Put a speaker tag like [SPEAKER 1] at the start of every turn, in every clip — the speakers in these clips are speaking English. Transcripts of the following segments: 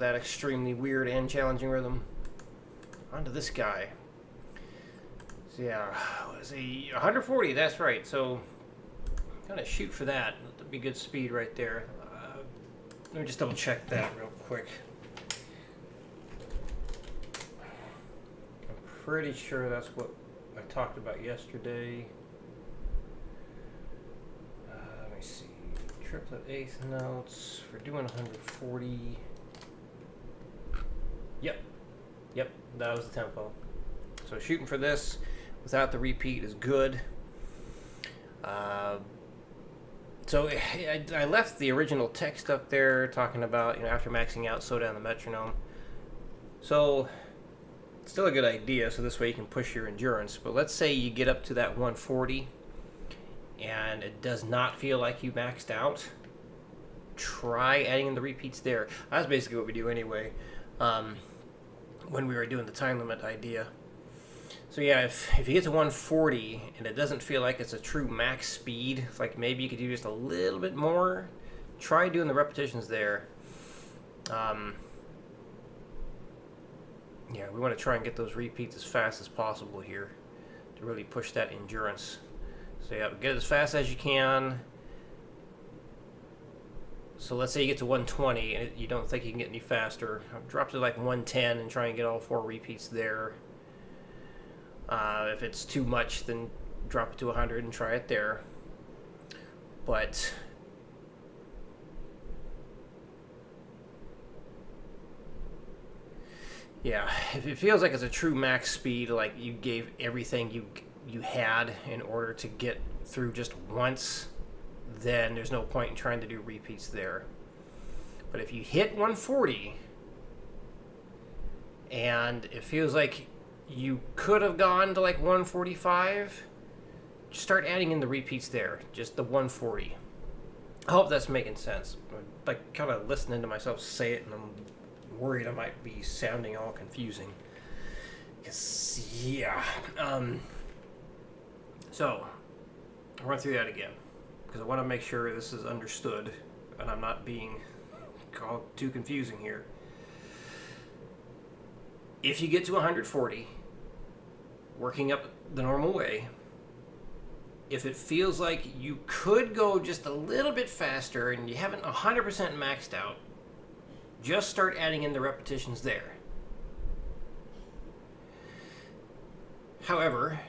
[SPEAKER 1] of that extremely weird and challenging rhythm. On to this guy. So yeah, what is he? 140, that's right. So I'm gonna shoot for that. That'd be good speed right there. Let me just double check that real quick. I'm pretty sure that's what I talked about yesterday. Let me see. Triplet eighth notes. We're doing 140. Yep, that was the tempo. So shooting for this without the repeat is good. So I left the original text up there talking about, after maxing out, slow down the metronome. So still a good idea, so this way you can push your endurance. But let's say you get up to that 140 and it does not feel like you maxed out. Try adding in the repeats there. That's basically what we do anyway. When we were doing the time limit idea. So yeah, if you get to 140 and it doesn't feel like it's a true max speed, like maybe you could do just a little bit more, try doing the repetitions there. Yeah, we want to try and get those repeats as fast as possible here to really push that endurance. So yeah, get it as fast as you can. So let's say you get to 120 and you don't think you can get any faster. Drop to like 110 and try and get all 4 repeats there. If it's too much, then drop it to 100 and try it there. But yeah, if it feels like it's a true max speed, like you gave everything you had in order to get through just once, then there's no point in trying to do repeats there. But if you hit 140 and it feels like you could have gone to like 145, just start adding in the repeats there, just the 140. I hope that's making sense. I'm like kind of listening to myself say it, and I'm worried I might be sounding all confusing. Yeah. So I'll run through that again, because I want to make sure this is understood and I'm not being all too confusing here. If you get to 140, working up the normal way, if it feels like you could go just a little bit faster and you haven't 100% maxed out, just start adding in the repetitions there. However,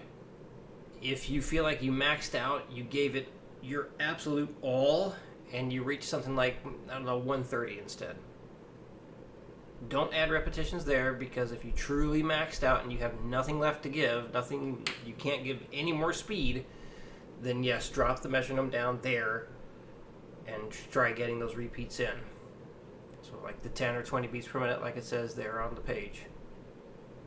[SPEAKER 1] if you feel like you maxed out, you gave it your absolute all, and you reach something like, 130 instead. Don't add repetitions there, because if you truly maxed out and you have nothing left to give, you can't give any more speed, then yes, drop the metronome down there and try getting those repeats in. So like the 10 or 20 beats per minute, like it says there on the page.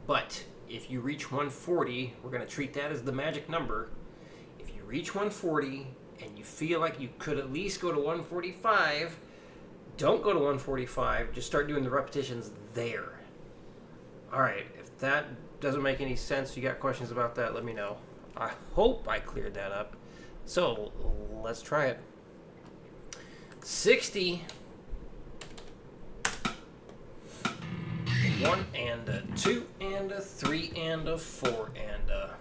[SPEAKER 1] But if you reach 140, we're going to treat that as the magic number. If you reach 140 and you feel like you could at least go to 145, don't go to 145, just start doing the repetitions there. Alright, if that doesn't make any sense, you got questions about that, let me know. I hope I cleared that up. So, let's try it. 60. 1 and a 2 and a 3 and a 4 and a...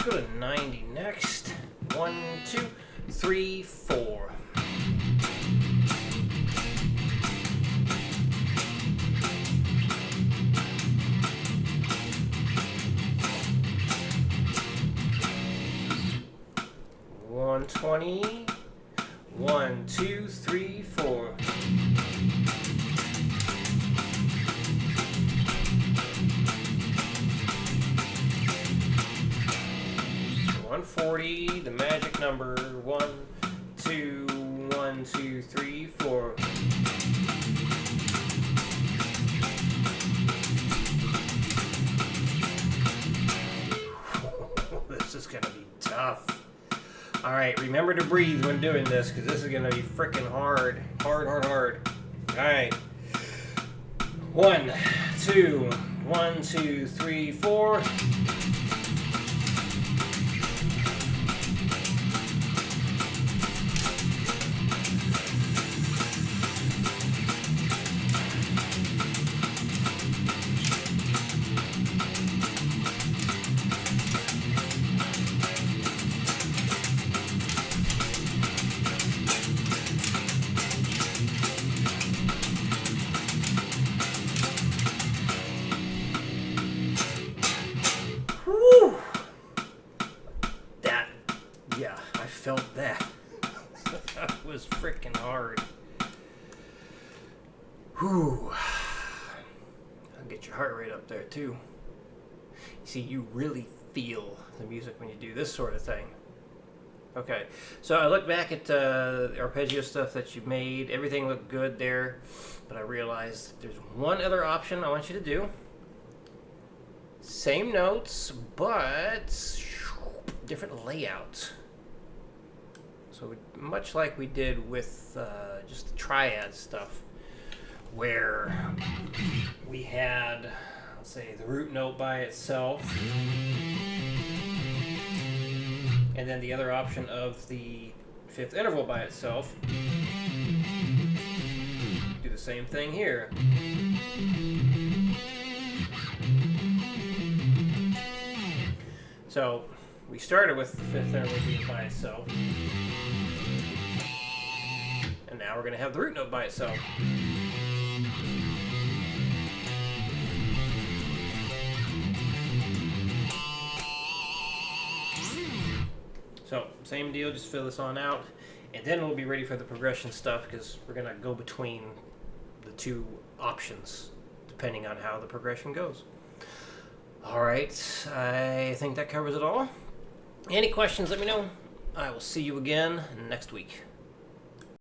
[SPEAKER 1] Go to 90 next. 1, 2, 3, 4. One 20. 1, 2, 3, 4. 140, the magic number. 1, 2, 1, 2, 3, 4. This is gonna be tough. All Alright, remember to breathe when doing this, because this is going to be freaking hard. Hard. Alright. 1, 2, 1, 2, 3, 4. Yeah, I felt that. That was freaking hard. Whew. I'll get your heart rate up there too. See, you really feel the music when you do this sort of thing. Okay, so I look back at the arpeggio stuff that you made. Everything looked good there, but I realized there's one other option I want you to do. Same notes, but different layout. So much like we did with just the triad stuff, where we had, let's say, the root note by itself, and then the other option of the fifth interval by itself. Do the same thing here. So we started with the fifth interval being by itself, and now we're going to have the root note by itself. So same deal, just fill this on out, and then we'll be ready for the progression stuff, because we're going to go between the two options depending on how the progression goes. Alright, I think that covers it all. Any questions, let me know. I will see you again next week.